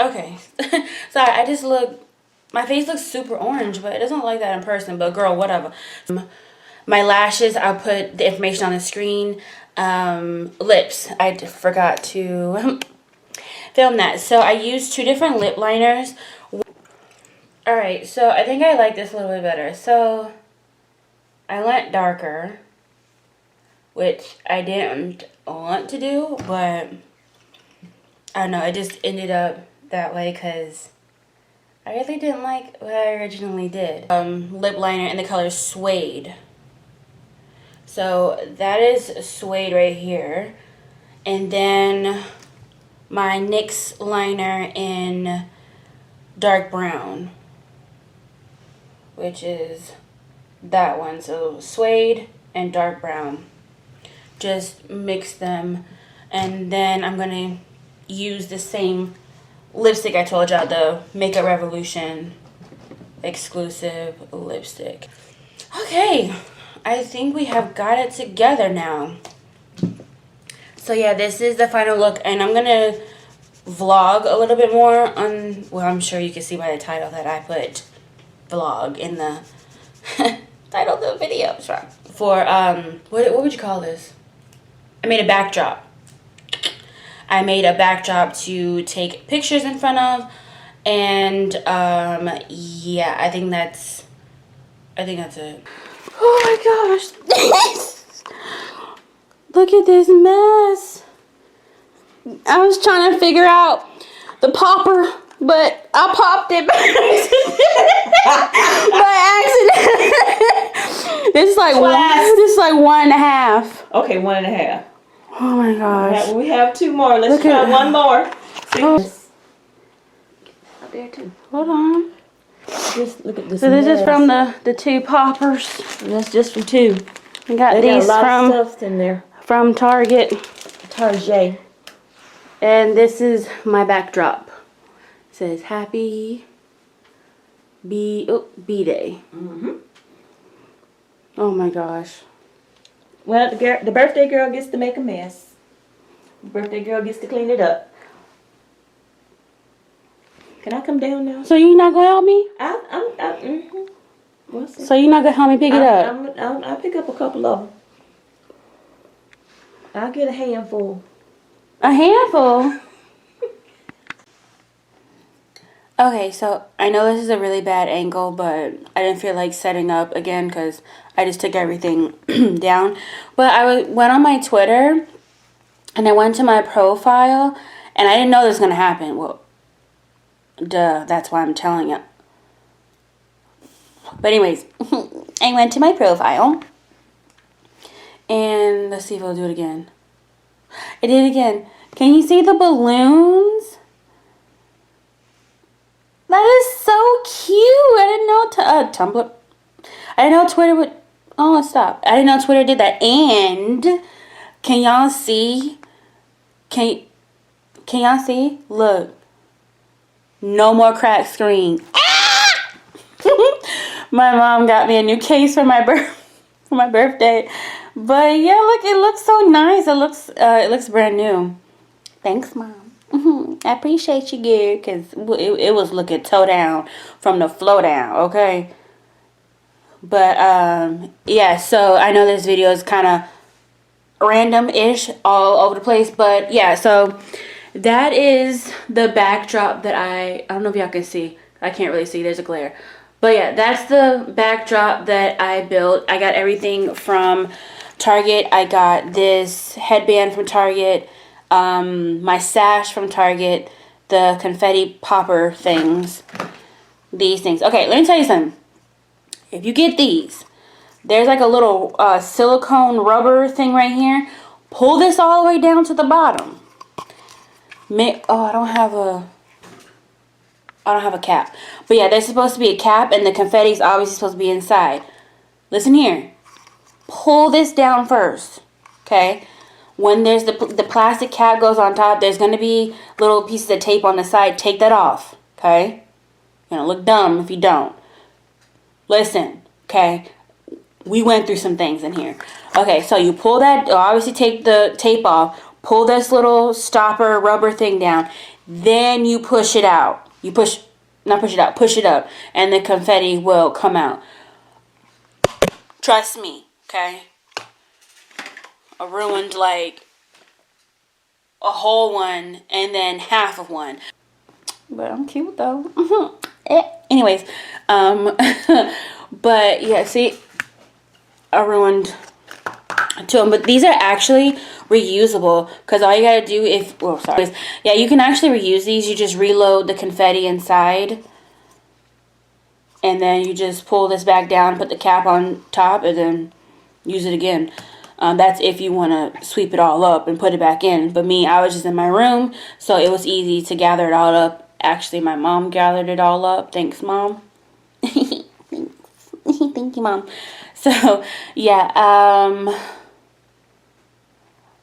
Okay. Sorry, I just look... My face looks super orange, but it doesn't look like that in person. But girl, whatever. My lashes, I'll put the information on the screen. Lips, I forgot to film that. So I used 2 different lip liners. Alright, so I think I like this a little bit better. So I went darker, which I didn't want to do, but I don't know, it just ended up that way because I really didn't like what I originally did. Lip liner in the color Suede. So that is Suede right here. And then my NYX liner in dark brown, which is that one. So Suede and dark brown. Just mix them. And then I'm going to use the same lipstick I told y'all, the Makeup Revolution exclusive lipstick. Okay, I think we have got it together now. So yeah, this is the final look, and I'm gonna vlog a little bit more on, well, I'm sure you can see by the title that I put vlog in the title of the video. For what would you call this? I made a backdrop. I made a backdrop to take pictures in front of, and yeah, I think that's it. Oh my gosh. Look at this mess. I was trying to figure out the popper, but I popped it by accident. It's like one and a half. Okay, 1.5. Oh my gosh. We have 2 more. Let's try one more. Up there too. Hold on. Just look at this. So this is from the 2 poppers. That's just for 2. I got these a lot of stuff in there. From Target. Target. And this is my backdrop. It says Happy B-Day. Oh my gosh. Well, the birthday girl gets to make a mess. The birthday girl gets to clean it up. Can I come down now? So you not gonna help me? We'll see. So you not gonna help me pick it up? I'll pick up a couple of them. I'll get a handful. A handful? Okay, so I know this is a really bad angle, but I didn't feel like setting up again because I just took everything down. But I went on my Twitter and I went to my profile and I didn't know this was going to happen. Well, duh, that's why I'm telling you. But anyways, I went to my profile and let's see if I'll do it again. I did it again. Can you see the balloons? That is so cute. I didn't know Tumblr. I didn't know Twitter would. Oh, stop. I didn't know Twitter did that. And can y'all see? Can y'all see? Look. No more cracked screen. Ah! My mom got me a new case for my birthday. But yeah, look, it looks so nice. It looks brand new. Thanks, Mom. I appreciate you, girl, because it was looking toe down from the flow down, okay? But, yeah, so I know this video is kind of random-ish all over the place, but yeah, so that is the backdrop that I don't know if y'all can see. I can't really see. There's a glare. But yeah, that's the backdrop that I built. I got everything from Target. I got this headband from Target. My sash from Target, the confetti popper things, these things. Okay, let me tell you something. If you get these, there's like a little silicone rubber thing right here. Pull this all the way down to the bottom. I don't have a cap. But yeah, there's supposed to be a cap, and the confetti is obviously supposed to be inside. Listen here. Pull this down first, okay? When there's the plastic cap goes on top, there's going to be little pieces of tape on the side. Take that off, okay? You're going to look dumb if you don't. Listen, okay? We went through some things in here. Okay, so you pull that, obviously take the tape off. Pull this little stopper rubber thing down. Then you push it out. Push it up, and the confetti will come out. Trust me, okay? I ruined like a whole one and then half of one. But I'm cute though. Anyways, but yeah, see, I ruined two of them. But these are actually reusable, because all you gotta do yeah, you can actually reuse these. You just reload the confetti inside, and then you just pull this back down, put the cap on top, and then use it again. That's if you want to sweep it all up and put it back in. But me, I was just in my room, so it was easy to gather it all up. Actually, my mom gathered it all up. Thanks, Mom. Thanks. Thank you, Mom. So, yeah, I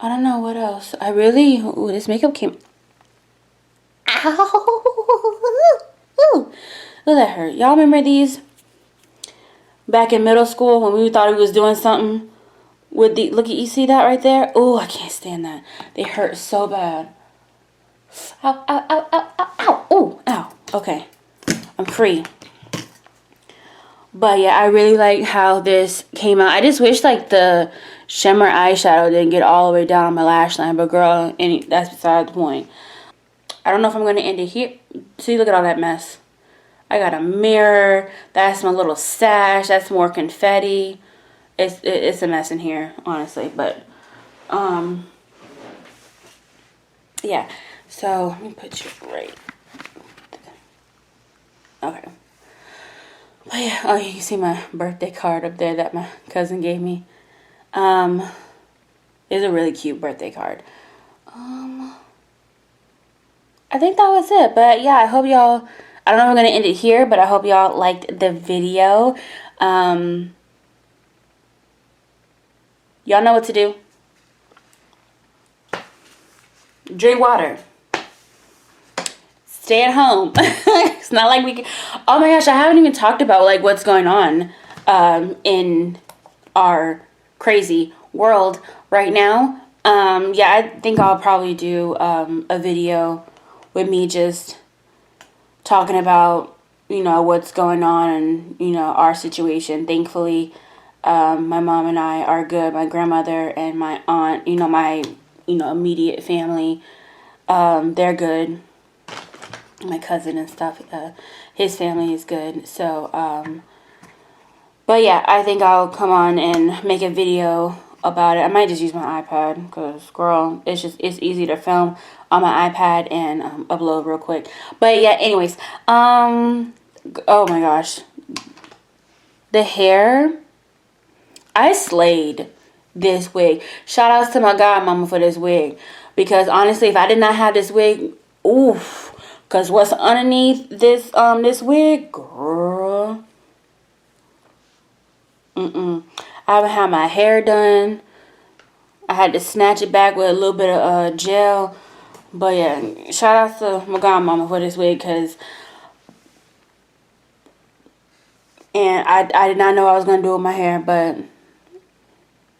don't know what else. Ooh, this makeup came... Ow! Ooh, that hurt. Y'all remember these? Back in middle school when we thought we was doing something with the... Look, you see that right there? Oh, I can't stand that. They hurt so bad. Ow, ow, ow, ow, ow, ow. Ooh, ow. Okay. I'm free. But yeah, I really like how this came out. I just wish like the shimmer eyeshadow didn't get all the way down my lash line. But girl, that's beside the point. I don't know if I'm going to end it here. See, look at all that mess. I got a mirror. That's my little sash. That's more confetti. It's a mess in here, honestly. But, yeah. So, let me put you right. Okay. But yeah, oh, you can see my birthday card up there that my cousin gave me. It's a really cute birthday card. I think that was it. But yeah, I hope y'all, I don't know if I'm going to end it here, but I hope y'all liked the video. Y'all know what to do. Drink water. Stay at home. It's not like we can... Oh my gosh, I haven't even talked about like what's going on in our crazy world right now. Yeah, I think I'll probably do a video with me just talking about, you know, what's going on and, you know, our situation. Thankfully, my mom and I are good. My grandmother and my aunt, you know, my, you know, immediate family, they're good. My cousin and stuff, his family is good. So, but yeah, I think I'll come on and make a video about it. I might just use my iPad because, girl, it's easy to film on my iPad and upload real quick. But yeah, anyways, oh my gosh, the hair, I slayed this wig. Shout outs to my godmama for this wig, because honestly, if I did not have this wig, oof. Because what's underneath this this wig, girl. I haven't had my hair done. I had to snatch it back with a little bit of gel. But yeah, shout out to my godmama for this wig, because... And I did not know what I was going to do with my hair, but...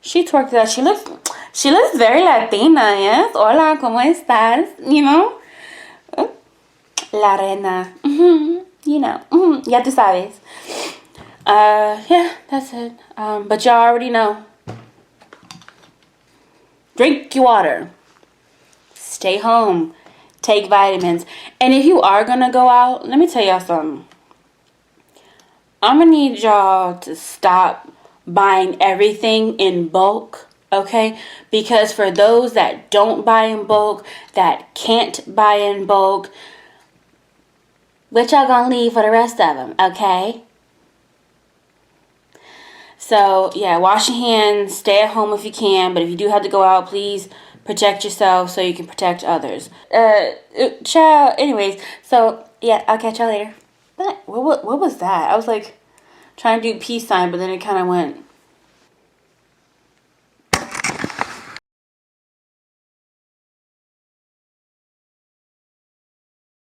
She twerked it out. She looks very Latina, yes? Hola, ¿cómo estás? You know? La reina. You know. Ya tú sabes. Yeah, that's it. But y'all already know. Drink your water. Stay home. Take vitamins. And if you are going to go out, let me tell y'all something. I'm going to need y'all to stop buying everything in bulk. Okay? Because for those that don't buy in bulk, that can't buy in bulk, what y'all gonna leave for the rest of them, okay? So, yeah, wash your hands, stay at home if you can, but if you do have to go out, please protect yourself so you can protect others. Ciao. Anyways, so, yeah, I'll catch y'all later. But, what was that? I was, like, trying to do peace sign, but then it kind of went...